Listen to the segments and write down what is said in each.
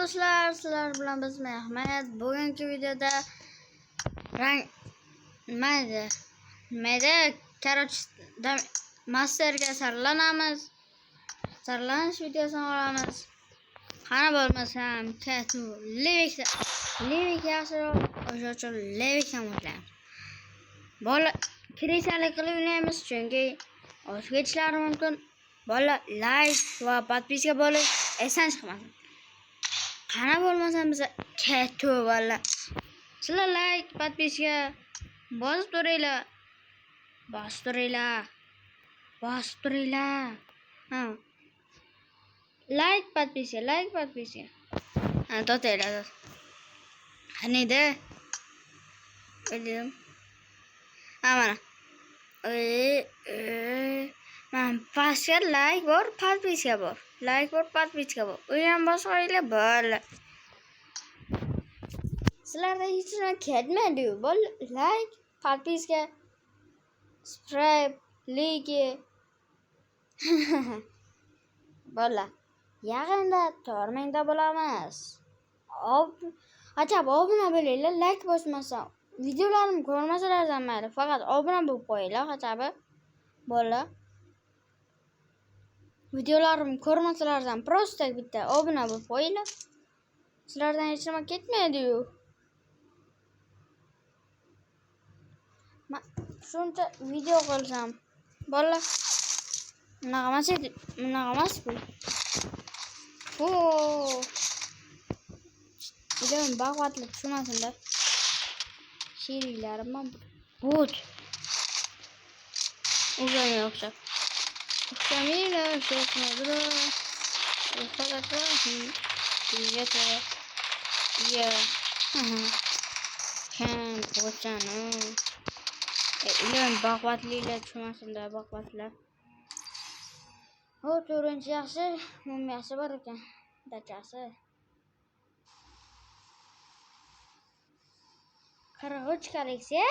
do'stlar, sizlar bilan biz Mehmet. Bugungi videoda masterga sarlanamiz. Sarlanish videosini olamiz. Qani bo'lmasam, Ketu Livik yaxshiroq. O'sha uchun Livik ham o'tlaymiz. Bola kirishalik qilib o'ynaymiz, chunki o'tib ketishlari mumkin. Bola like va podpiska bo'lib, esan chiqmasin. Qani bo'lmasam biz Ketu bola. Sizlar like, podpiska bosib turinglar. Ha. Like, podpiska. Ha, to'taylar. Qaniydi? O'yladim. Ha, mana. Men pastga like bor, podpiska bor. Uyam boshqaringlar bor. Sizlarda hech nima ketmaydi. Bol like, podpiska, subscribe, like. Bola. Yaqinda tormingda bo'lamiz. Ajab obuna bo'linglar, like bosmasa. Videolarimni ko'rmasalar ham mayli, faqat obuna bo'lib qo'yinglar, hachabi. Bola. Videolarimni ko'rmasalar ham prosta bitta obuna bo'lib qo'yinglar. Sizlardan hech nima ketmaydi-yu. Shuncha video qilsam, bola. Bunaqa emas bu. Videom baquvvatli tushmasinlar. Sheriklarım but. Uzun yoksa. Kamila şekilde fakat ya. Kan koçanı. İlan baquvvatlilar tushmasinlar, baquvvatlar. O to'rtinchi yaxshi, yaxshi bor ekan. Dachasi. 43 kolleksiya?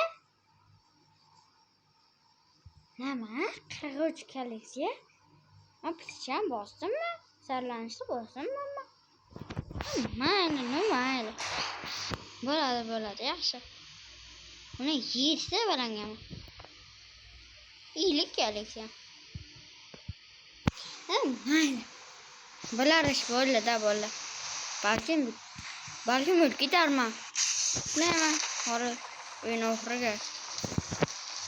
Nima? 43 kolleksiya? Apisham bosdimmi? Sarlanishni bosdimmi? Mayli. Bo'ladi, yaxshi. Uni 7 ta balangaman. 50 kolleksiya. Mayli. Bo'larish bo'ldi-da bo'ldi. Balkim o'lib ketarman. Nima? Hori o'yin oxiriga.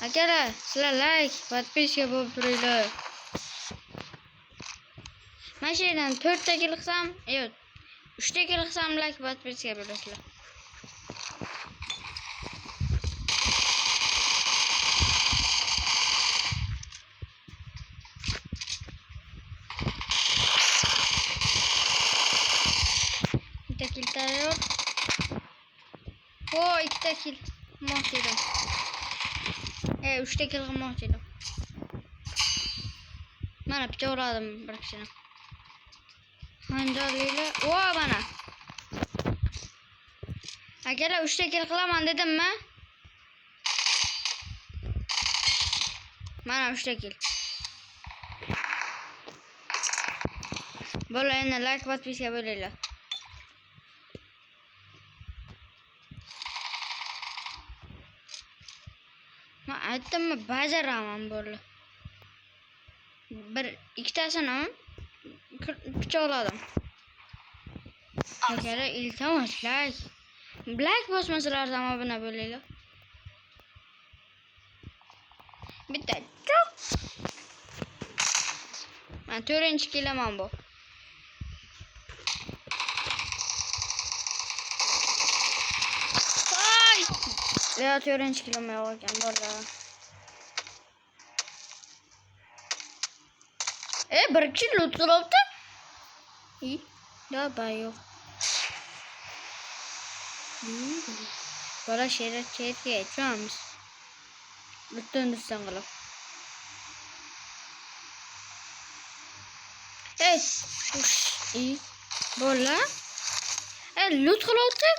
Akalar, sizlar like, podpiska bo'lib turinglar. Mana shu yerdan 4 ta qilsam, 3 ta qilsam like, podpiska bo'lasizlar. Bitta kill tayyor. 2 ta kill mo'jiza. 3 ta kill mo'jiza. Mana bitta uradim bir kishini. Hanjalilar. Mana. Akalar 3 ta kill qilaman dedimmi? Mana 3 ta kill. Bola endi like, podpiska bo'linglar. Men aytdimmi, bajaraman bola. Ikkitasini pichoqladim. Akalar, iltimos like bosmasalar ham obuna bo'linglar. Bitta cho'q. Men 4-kilaman bu. Ya 4-kilamay olgan bola. Bir kishi loot qilibdi. Yo'q. Bola chetga chiqamiz. Butun distan qilib. Bola. Loot qilibdi.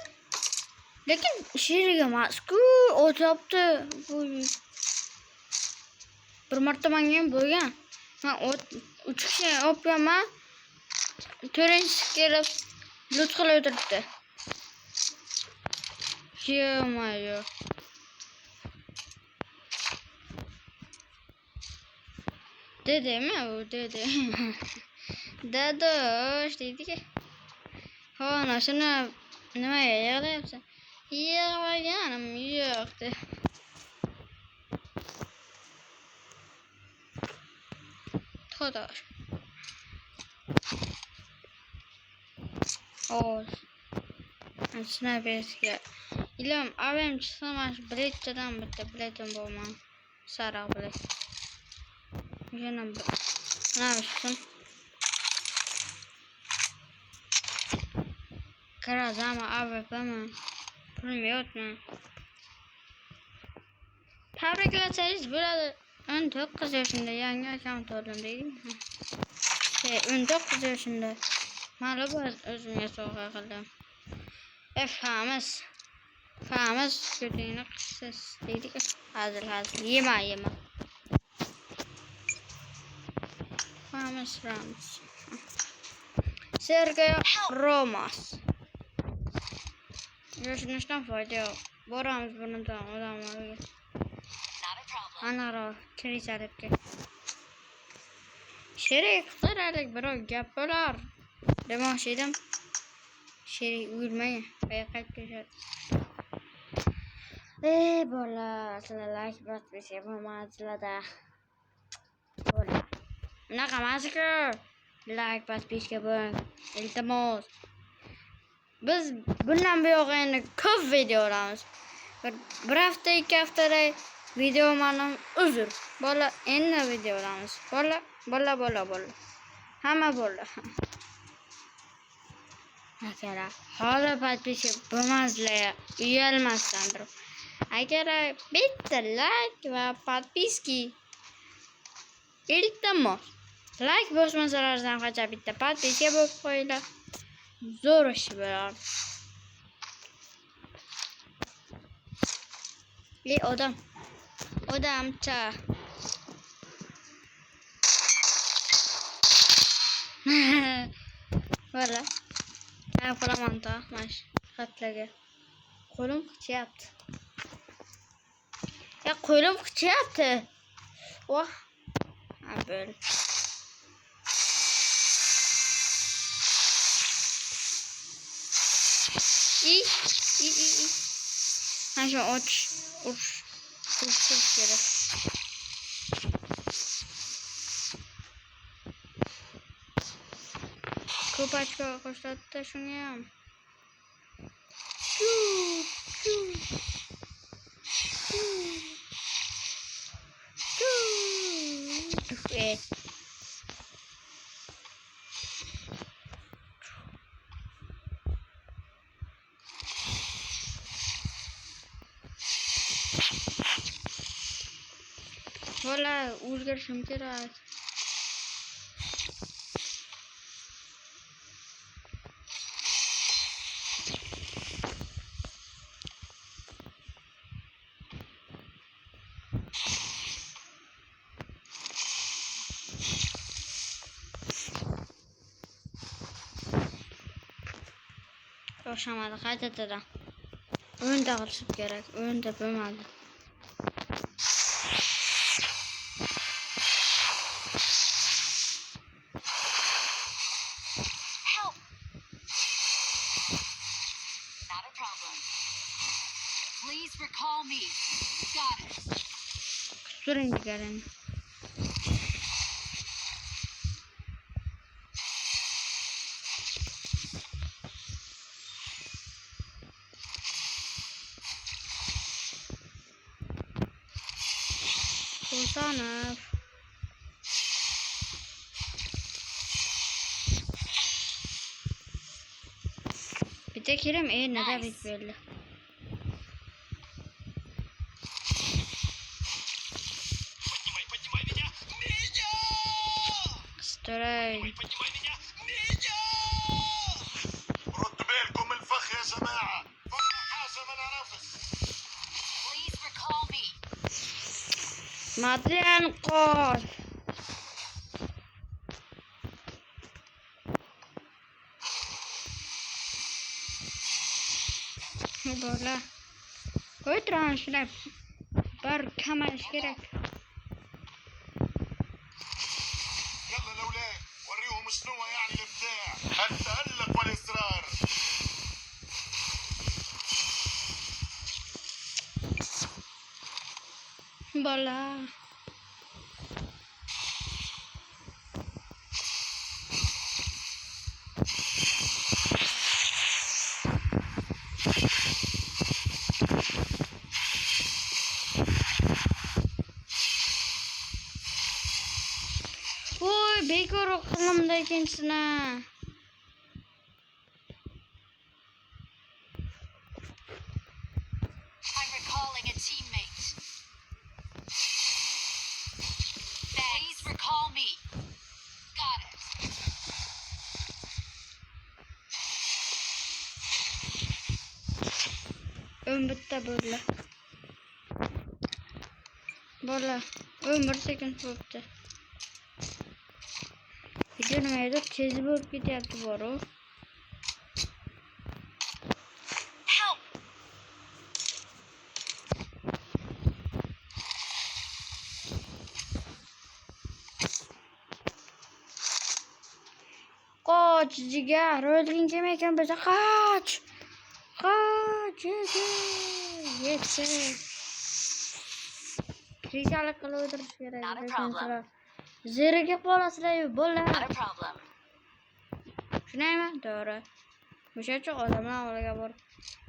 Lekin sheriga emas-ku, o'tibdi. Bir marta menga ham bo'lgan. Men 3 kishi o'pganman. 4-kelib Loot qilib o'tiribdi. Yo-mayo. Dedemi u dedi. Dadosh deydi-ki. Ana shuni nimaga yig'layapsan? Yig'laganim yo'q dedi. To'g'ri. Oz. Snayperga. İlom avem chiqsa mana shu biletchadan bitta biletim bo'lman. Sariq bilet. Yana bir. Nima chiqsin? Karazama AWP'mi? Pulim yo'qmi? Tabriklatsangiz bo'ladi. 19 yaşında yangi account oldim deydim. 19 yaşında. Mana bu o'zimga sovg'a qildim. Fahmiz ko'tingni qisiz deydi-ku. Hazil yema. Fahmiz Ramos. Sergio Ramos. Yashashdan foyda yo'q. Boramiz bundan odamlarga. Anaro kirisaribdi. Sherik qiralik birov gap bo'lar. Demoqchi edim. Sherik o'lmay, qayerga ketadi. Bola, sizlar like bosishga bo'lmaslarda. Bola. Bunaqa emas-ku. Like bosishga bo'ling. Iltimos. Biz bundan buyoq endi ko'p video olamiz. Bir hafta, 2 haftada video ma'lum uzr. Bola endi video olamiz. Bola. Hamma bola. Agar hozir podpiska bo'lmaslar, uyalmasdan turib. Agar bitta like va podpiski iltimos. Like bosmasalar ham bitta podpiska bo'lib qo'yinglar. Zo'r ish bo'lar. Odamcha. Valla. Ben kuramam da. Maş. Katlaga. Kolum kıçıyaptı. Ya kolum kıçıyaptı. Oh. Ha böyle. İyi. Ha şu uç gerek. Kopachka ko'rsatdi shunga ham. Valla o'zgarishim kerak. Yo'qshamadi, qaytadan. O'yinda qilishim kerak. O'yinda bo'lmadi. Please recall me. Got it. Durun gelin. Sultanov. Bir tek yerim neden bitmeli? Старай. ردوا بالكم الفخ يا جماعة. حاجة ما نعرفش. Please recall me. Madlen قول. Bola. O'tiramiz shunday bir kamash kerak. يلا الاولاد وريهم شنو يعني الابداع التألق والاصرار. Bola. Voy, bekor qilimda ekinsizna. I'm recalling a teammate. Please recall me. Got it. Bitta bola. Bola. 1 sekund bo'libdi. Video nimadir tez bo'lib ketyapti boru. Help! Qoch jigar, o'lging kelmayotgan bo'lsa qoch. Qoch, yetsa. Krishalik qilib o'tirish kerak. Not a problem. Zeriga qolasizlar-yu, bo'lar. Not a problem. Shunaymi? To'g'ri. O'sha uchun odamlar avvaliga borib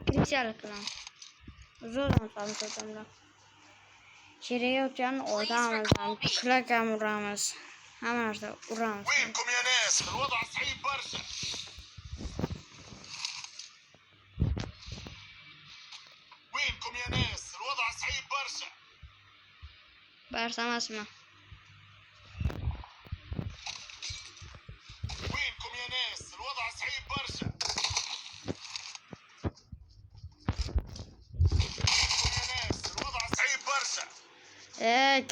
krishalik qilamiz. Zo'rdan samsodamlar. Cherayotgan odamlardan tuklakam uramiz. Hamma narsa uramiz. وينكم يا ناس الوضع صعيب برشا. وينكم يا ناس الوضع صعيب برشا. Barsa emasmi? وينكم يا ناس الوضع صعيب برشا. وينكم يا ناس الوضع صعيب برشا.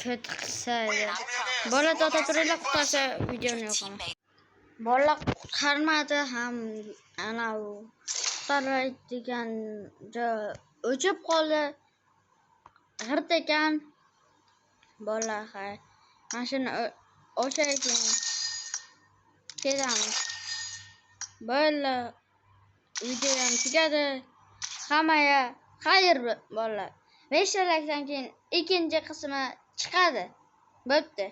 Kötü qilsaydi. وينكم يا ناس Bola الوضع to'xtatib صعيب qutqarsa برشا. videoni yoqaman. Teammate. Bola qutqarmadi ham ana u qutqaradigan o'chib qoldi. G'irt ekan. Bola hay. Mashina o'sha ekan. Ketamiz. Bola videodan tugadi. Hammaga xayr bola. 5 likedan keyin ikkinchi qismi chiqadi. Bo'pti.